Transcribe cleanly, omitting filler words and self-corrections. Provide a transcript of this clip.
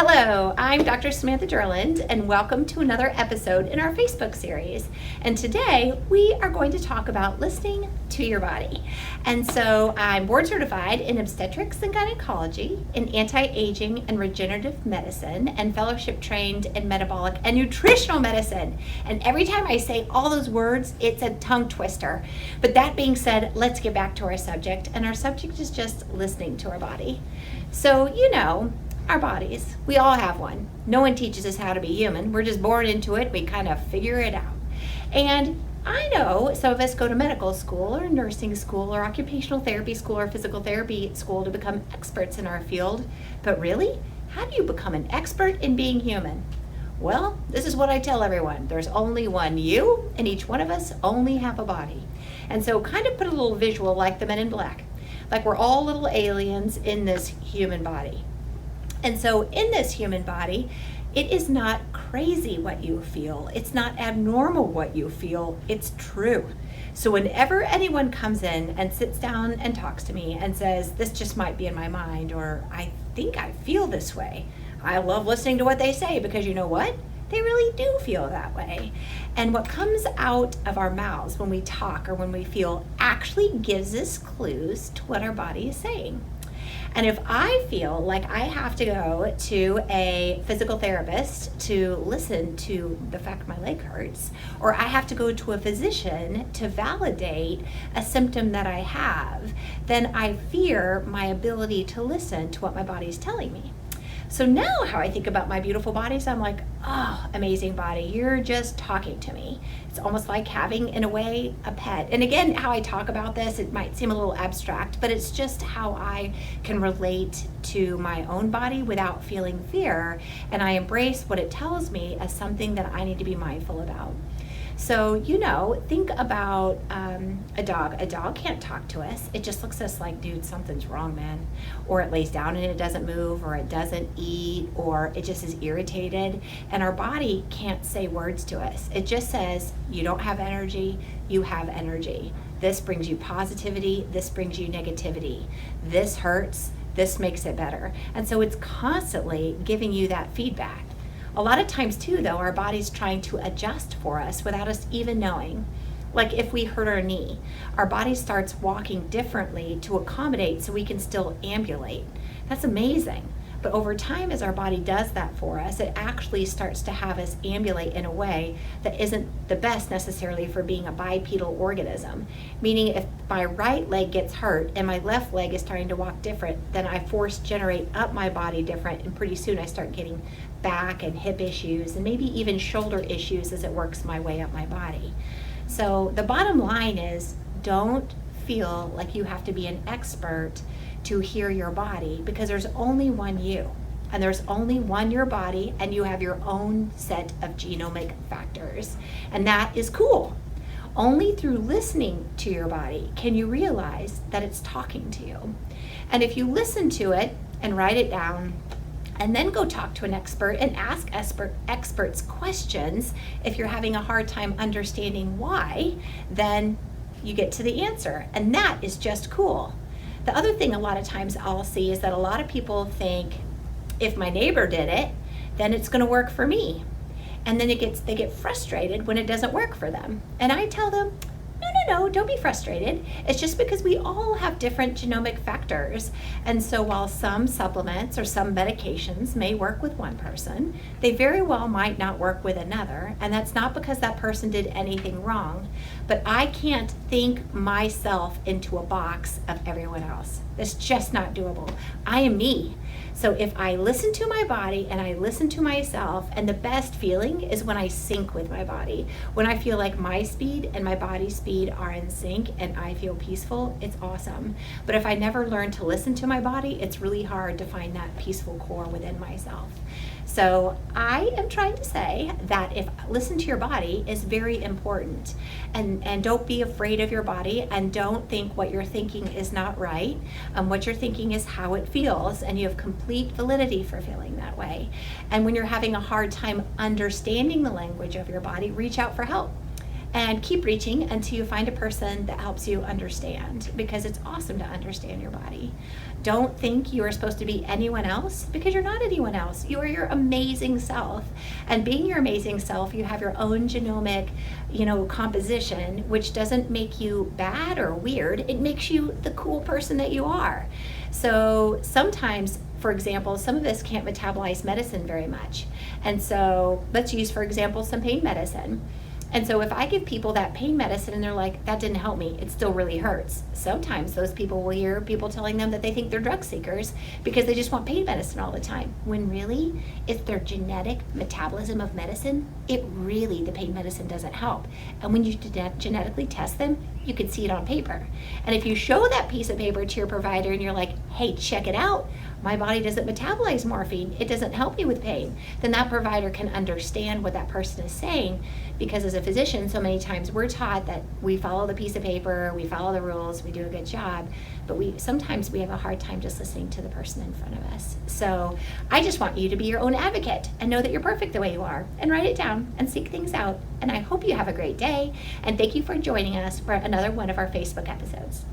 Hello, I'm Dr. Samantha Durland, and welcome to another episode in our Facebook series. And today we are going to talk about listening to your body. And so I'm board certified in obstetrics and gynecology, in anti-aging and regenerative medicine, and fellowship trained in metabolic and nutritional medicine. And every time I say all those words, it's a tongue twister. But that being said, let's get back to our subject. And our subject is just listening to our body. So, our bodies, we all have one. No one teaches us how to be human. We're just born into it. We kind of figure it out. And I know some of us go to medical school or nursing school or occupational therapy school or physical therapy school to become experts in our field. But really, how do you become an expert in being human? Well, this is what I tell everyone. There's only one you, and each one of us only have a body. And so kind of put a little visual like the Men in Black. Like we're all little aliens in this human body. And so in this human body, it is not crazy what you feel. It's not abnormal what you feel. It's true. So whenever anyone comes in and sits down and talks to me and says, this just might be in my mind, or I think I feel this way, I love listening to what they say because you know what? They really do feel that way. And what comes out of our mouths when we talk or when we feel actually gives us clues to what our body is saying. And if I feel like I have to go to a physical therapist to listen to the fact my leg hurts, or I have to go to a physician to validate a symptom that I have, then I fear my ability to listen to what my body is telling me. So now how I think about my beautiful bodies, I'm like, oh, amazing body, you're just talking to me. It's almost like having, in a way, a pet. And again, how I talk about this, it might seem a little abstract, but it's just how I can relate to my own body without feeling fear. And I embrace what it tells me as something that I need to be mindful about. So, think about a dog. A dog can't talk to us. It just looks at us like, dude, something's wrong, man. Or it lays down and it doesn't move, or it doesn't eat, or it just is irritated. And our body can't say words to us. It just says, you don't have energy, you have energy. This brings you positivity, this brings you negativity. This hurts, this makes it better. And so it's constantly giving you that feedback. A lot of times too, though, our body's trying to adjust for us without us even knowing. Like if we hurt our knee, our body starts walking differently to accommodate so we can still ambulate. That's amazing. But over time, as our body does that for us, it actually starts to have us ambulate in a way that isn't the best necessarily for being a bipedal organism. Meaning if my right leg gets hurt and my left leg is starting to walk different, then I force generate up my body different, and pretty soon I start getting back and hip issues and maybe even shoulder issues as it works my way up my body. So the bottom line is, don't feel like you have to be an expert to hear your body, because there's only one you, and there's only one your body, and you have your own set of genomic factors, and that is cool. Only through listening to your body can you realize that it's talking to you. And if you listen to it and write it down, and then go talk to an expert and ask experts questions, if you're having a hard time understanding why, then you get to the answer, and that is just cool. The other thing a lot of times I'll see is that a lot of people think, if my neighbor did it, then it's going to work for me. And then they get frustrated when it doesn't work for them. And I tell them, no, don't be frustrated. It's just because we all have different genomic factors. And so while some supplements or some medications may work with one person, they very well might not work with another. And that's not because that person did anything wrong, but I can't think myself into a box of everyone else. It's just not doable. I am me. So if I listen to my body and I listen to myself, and the best feeling is when I sync with my body, when I feel like my speed and my body's speed are in sync and I feel peaceful, it's awesome. But if I never learn to listen to my body, it's really hard to find that peaceful core within myself. So I am trying to say that if listen to your body is very important, and don't be afraid of your body, and don't think what you're thinking is not right. What you're thinking is how it feels, and you have complete validity for feeling that way. And when you're having a hard time understanding the language of your body, reach out for help. and keep reaching until you find a person that helps you understand, because it's awesome to understand your body. Don't think you are supposed to be anyone else, because you're not anyone else. You are your amazing self. And being your amazing self, you have your own genomic, composition, which doesn't make you bad or weird. It makes you the cool person that you are. So sometimes, for example, some of us can't metabolize medicine very much. And so let's use, for example, some pain medicine. And so if I give people that pain medicine and they're like, that didn't help me, it still really hurts. Sometimes those people will hear people telling them that they think they're drug seekers because they just want pain medicine all the time, when really it's their genetic metabolism of medicine. The pain medicine doesn't help. And when you genetically test them, you can see it on paper. And if you show that piece of paper to your provider and you're like, hey, check it out, my body doesn't metabolize morphine, it doesn't help me with pain, then that provider can understand what that person is saying. Because as a physician, so many times we're taught that we follow the piece of paper, we follow the rules, we do a good job, but sometimes we have a hard time just listening to the person in front of us. So I just want you to be your own advocate and know that you're perfect the way you are, and write it down and seek things out. And I hope you have a great day, and thank you for joining us for another one of our Facebook episodes.